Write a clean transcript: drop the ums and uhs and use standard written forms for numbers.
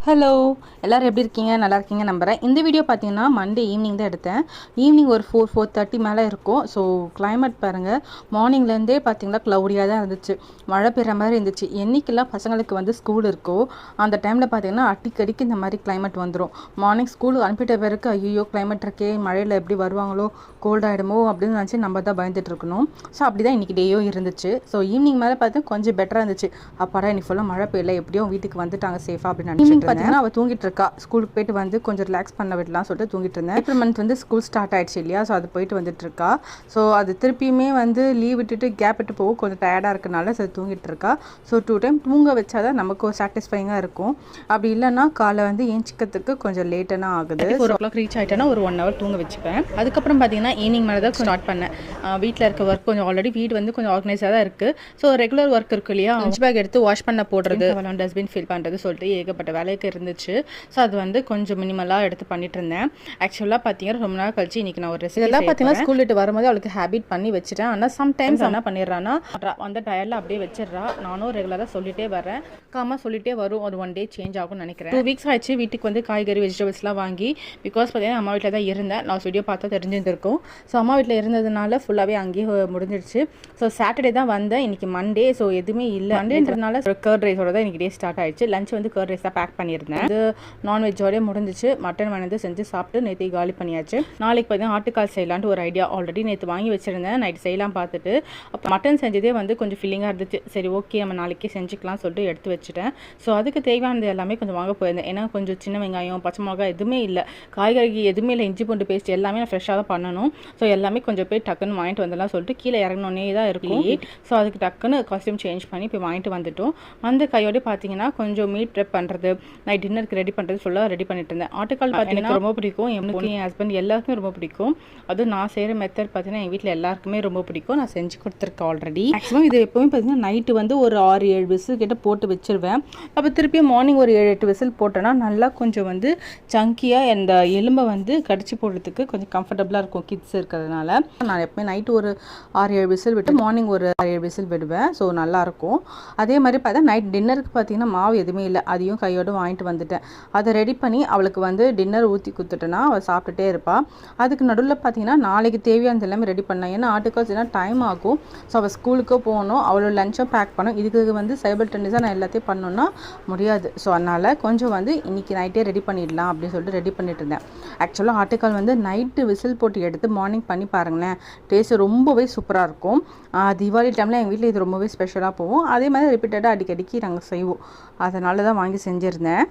Hello எல்லோரும் எப்படி இருக்கீங்க? நல்லா இருக்கீங்க நம்புகிறேன். இந்த வீடியோ பார்த்தீங்கன்னா மண்டே ஈவினிங் தான் எடுத்தேன். ஈவினிங் ஒரு 4:30 மேலே இருக்கும். ஸோ கிளைமேட் பாருங்கள், மார்னிங்லேருந்தே பார்த்தீங்கன்னா க்ளவுடியாக தான் இருந்துச்சு. மழை பெய்கிற மாதிரி இருந்துச்சு. என்றைக்கெல்லாம் பசங்களுக்கு வந்து ஸ்கூல் இருக்கோ அந்த டைமில் பார்த்தீங்கன்னா அடிக்கடிக்கு இந்த மாதிரி கிளைமேட் வந்துடும். மார்னிங் ஸ்கூலுக்கு அனுப்பிட்ட பிறகு ஐயோ கிளைமேட் இருக்கே, மழையில் எப்படி வருவாங்களோ, கோல்டாகிடுமோ அப்படின்னு நினச்சி நம்ம தான் பயந்துட்டு இருக்கணும். ஸோ அப்படி தான் இன்றைக்கி டேயோ இருந்துச்சு. ஸோ ஈவினிங் மேலே பார்த்தா கொஞ்சம் பெட்டராக இருந்துச்சு. அப்பாடா இன்னைக்கு ஃபுல்லாக மழை பெய்யல, எப்படியோ வீட்டுக்கு வந்துட்டாங்க சேஃபாக அப்படின்னு நினச்சிட்டு பார்த்தீங்கன்னா அவள் தூங்கிட்டு இருக்கா. ஸ்கூலுக்கு போயிட்டு வந்து கொஞ்சம் ரிலாக்ஸ் பண்ண விடலாம் சொல்லிட்டு தூங்கிட்டு இருந்தேன். ஏப்ரல் மந்த் வந்து ஸ்கூல் ஸ்டார்ட் ஆயிடுச்சு இல்லையா, ஸோ அது போயிட்டு வந்துட்டு இருக்கா. ஸோ அது திருப்பியுமே வந்து லீவ் விட்டுட்டு கேப் விட்டு போக கொஞ்சம் டயர்டாக இருக்கனால ஸோ தூங்கிட்டு இருக்கா. ஸோ 2 டைம் தூங்க வச்சாதான் நமக்கு ஒரு சாட்டிஸ்ஃபைங்காக இருக்கும். அப்படி இல்லைன்னா காலை வந்து ஏஞ்சிக்கிறதுக்கு கொஞ்சம் லேட்டாக ஆகுது. 4 o'clock ரீச் ஆகிட்டேன்னா ஒரு 1 hour தூங்க வச்சுப்பேன். அதுக்கப்புறம் பார்த்தீங்கன்னா ஈவினிங் மேலே தான் ஸ்டார்ட் பண்ணேன். வீட்டில் இருக்க ஒர்க் கொஞ்சம் ஆல்ரெடி வீடு வந்து கொஞ்சம் ஆர்கனைஸாக தான் இருக்குது. ஸோ ரெகுலர் ஒர்க் இருக்கு இல்லையா, லஞ்ச் பேக் எடுத்து வாஷ் பண்ண போடுறது, டஸ்ட்பின் ஃபில் பண்ணுறது சொல்லிட்டு ஏகப்பட்ட வேலைக்கு இருந்துச்சு. ஸோ அது வந்து கொஞ்சம் மினிமலாக எடுத்து பண்ணிட்டு இருந்தேன். ஆக்சுவலாக பார்த்தீங்கன்னா ரொம்ப நாள் கழிச்சு இன்றைக்கி நான் ஒரு ரெசிபி எல்லாம் பார்த்தீங்கன்னா ஸ்கூல் விட்டு வரும்போது அவளுக்கு ஹேபிட் பண்ணி வச்சுட்டேன். ஆனால் சம்டைம்ஸ் என்ன பண்ணிடுறான்னா அந்த டயரில் அப்படியே வச்சிடறா. நானும் ரெகுலராக சொல்லிட்டே வரேன், சொல்லிட்டே வரும். ஒரு 1 day சேஞ்ச் ஆகும்னு நினைக்கிறேன். 2 weeks ஆயிடுச்சு வீட்டுக்கு வந்து காய்கறி வெஜிடபிள்ஸ்லாம் வாங்கி. பிகாஸ் பார்த்தீங்கன்னா அம்மா வீட்டில் தான் இருந்தேன். நான் வீடியோ பார்த்தா தெரிஞ்சிருந்திருக்கும். ஸோ அம்மா வீட்டில் இருந்ததுனால ஃபுல்லாகவே அங்கேயே முடிஞ்சிடுச்சு. ஸோ சாட்டர்டே தான் வந்தேன். இன்றைக்கி மண்டே. ஸோ எதுவுமே இல்லை. மண்டேன்றதுனால கர்ட் ரைஸோட தான் இன்றைக்கி டே ஸ்டார்ட் ஆயிடுச்சு. லஞ்ச் வந்து கர்ட் ரைஸ் தான் பேக் பண்ணியிருந்தேன். அது நான்வெஜ்ஜோடய முடிஞ்சிச்சு. மட்டன் வந்து செஞ்சு சாப்பிட்டு நேற்று காலி பண்ணியாச்சு. நாளைக்கு பார்த்தீங்கன்னா ஆட்டுக்கால் செய்யலான்ட்டு ஒரு ஐடியா ஆல்ரெடி நேற்று வாங்கி வச்சுருந்தேன். நைட்டு செய்யலாம் பார்த்துட்டு அப்போ மட்டன் செஞ்சதே வந்து கொஞ்சம் ஃபில்லிங்காக இருந்துச்சு. சரி ஓகே நம்ம நாளைக்கே செஞ்சுக்கலாம் சொல்லிட்டு எடுத்து வச்சுட்டேன். ஸோ அதுக்கு தேவையானது எல்லாமே கொஞ்சம் வாங்க போயிருந்தேன். ஏன்னா கொஞ்சம் சின்ன வெங்காயம், பச்சை மிளகாய் எதுவுமே இல்லை, காய்கறி எதுவுமே இல்லை, இஞ்சி பூண்டு பேஸ்ட் எல்லாமே நான் ஃப்ரெஷ்ஷாக தான் பண்ணணும். ஸோ எல்லாமே கொஞ்சம் போய் டக்குன்னு வாங்கிட்டு வந்துடலாம் சொல்லிட்டு கீழே இறங்கினோன்னே தான் இருக்கும். ஸோ அதுக்கு டக்குன்னு காஸ்டியூம் சேஞ்ச் பண்ணி போய் வாங்கிட்டு வந்துட்டோம். வந்து கையோடு பார்த்தீங்கன்னா கொஞ்சம் மீட் ப்ரெப் பண்ணுறது, நைட் டின்னருக்கு ரெடி பண்ணுறது ஃபுல்லாக ரெடி பண்ணிட்டு இருந்தேன். ஆட்டுக்கால் பார்த்தீங்கன்னா ரொம்ப பிடிக்கும். என் ஹஸ்பண்ட் எல்லாருக்குமே ரொம்ப பிடிக்கும். அதுவும் நான் செய்கிற மெத்தட் பார்த்தீங்கன்னா எங்கள் வீட்டில் எல்லாருக்குமே ரொம்ப பிடிக்கும். நான் செஞ்சு கொடுத்துருக்கேன் ஆல்ரெடி. மேக்ஸிமம் இது எப்போவுமே பார்த்தீங்கன்னா நைட்டு வந்து ஒரு 6-7 விசில் கிட்ட போட்டு வச்சிருவேன். அப்போ திருப்பியும் மார்னிங் ஒரு 7-8 விசில் போட்டேன்னா நல்லா கொஞ்சம் வந்து சங்கியாக இந்த எலும்பை வந்து கடிச்சு போடுறதுக்கு கொஞ்சம் கம்ஃபர்டபுளாக இருக்கும் கிட்ஸ் இருக்கிறதுனால. நான் எப்பவுமே நைட்டு ஒரு 6-7 விசில் விட்டு மார்னிங் ஒரு 6-7 விசில் விடுவேன். ஸோ நல்லாயிருக்கும். அதே மாதிரி பார்த்தா நைட் டின்னருக்கு பார்த்தீங்கன்னா மாவு எதுவுமே இல்லை, அதையும் கையோடு வாங்கிட்டு வந்துட்டேன். அதை ரெடி பண்ணி அவளுக்கு வந்து டின்னர் ஊற்றி கொடுத்துட்டேன்னா அவள் சாப்பிட்டுட்டே இருப்பாள். அதுக்கு நடுவில் பார்த்தீங்கன்னா நாளைக்கு தேவையானது எல்லாமே ரெடி பண்ணேன். ஏன்னா ஆட்டுக்கால்ஸ் ஏன்னா டைம் ஆகும். ஸோ அவள் ஸ்கூலுக்கோ போகணும், அவளோட லஞ்சும் பேக் பண்ணணும். இதுக்கு வந்து சைபர் டென்னிஸாக நான் எல்லாத்தையும் பண்ணணுன்னா முடியாது. ஸோ அதனால் கொஞ்சம் வந்து இன்றைக்கி நைட்டே ரெடி பண்ணிடலாம் அப்படின்னு சொல்லிட்டு ரெடி பண்ணிட்டு இருந்தேன். ஆக்சுவலாக ஆட்டுக்கால் வந்து நைட்டு விசில் போட்டு எடுத்து மார்னிங் பண்ணி பாருங்களேன், டேஸ்ட்டு ரொம்பவே சூப்பராக இருக்கும். தீபாவளி டைமில் எங்கள் வீட்டில் இது ரொம்பவே ஸ்பெஷலாக போகும். அதே மாதிரி ரிப்பீட்டடாக அடிக்கடிக்கு நாங்கள் செய்வோம். அதனால தான் வாங்கி செஞ்சுருந்தேன்.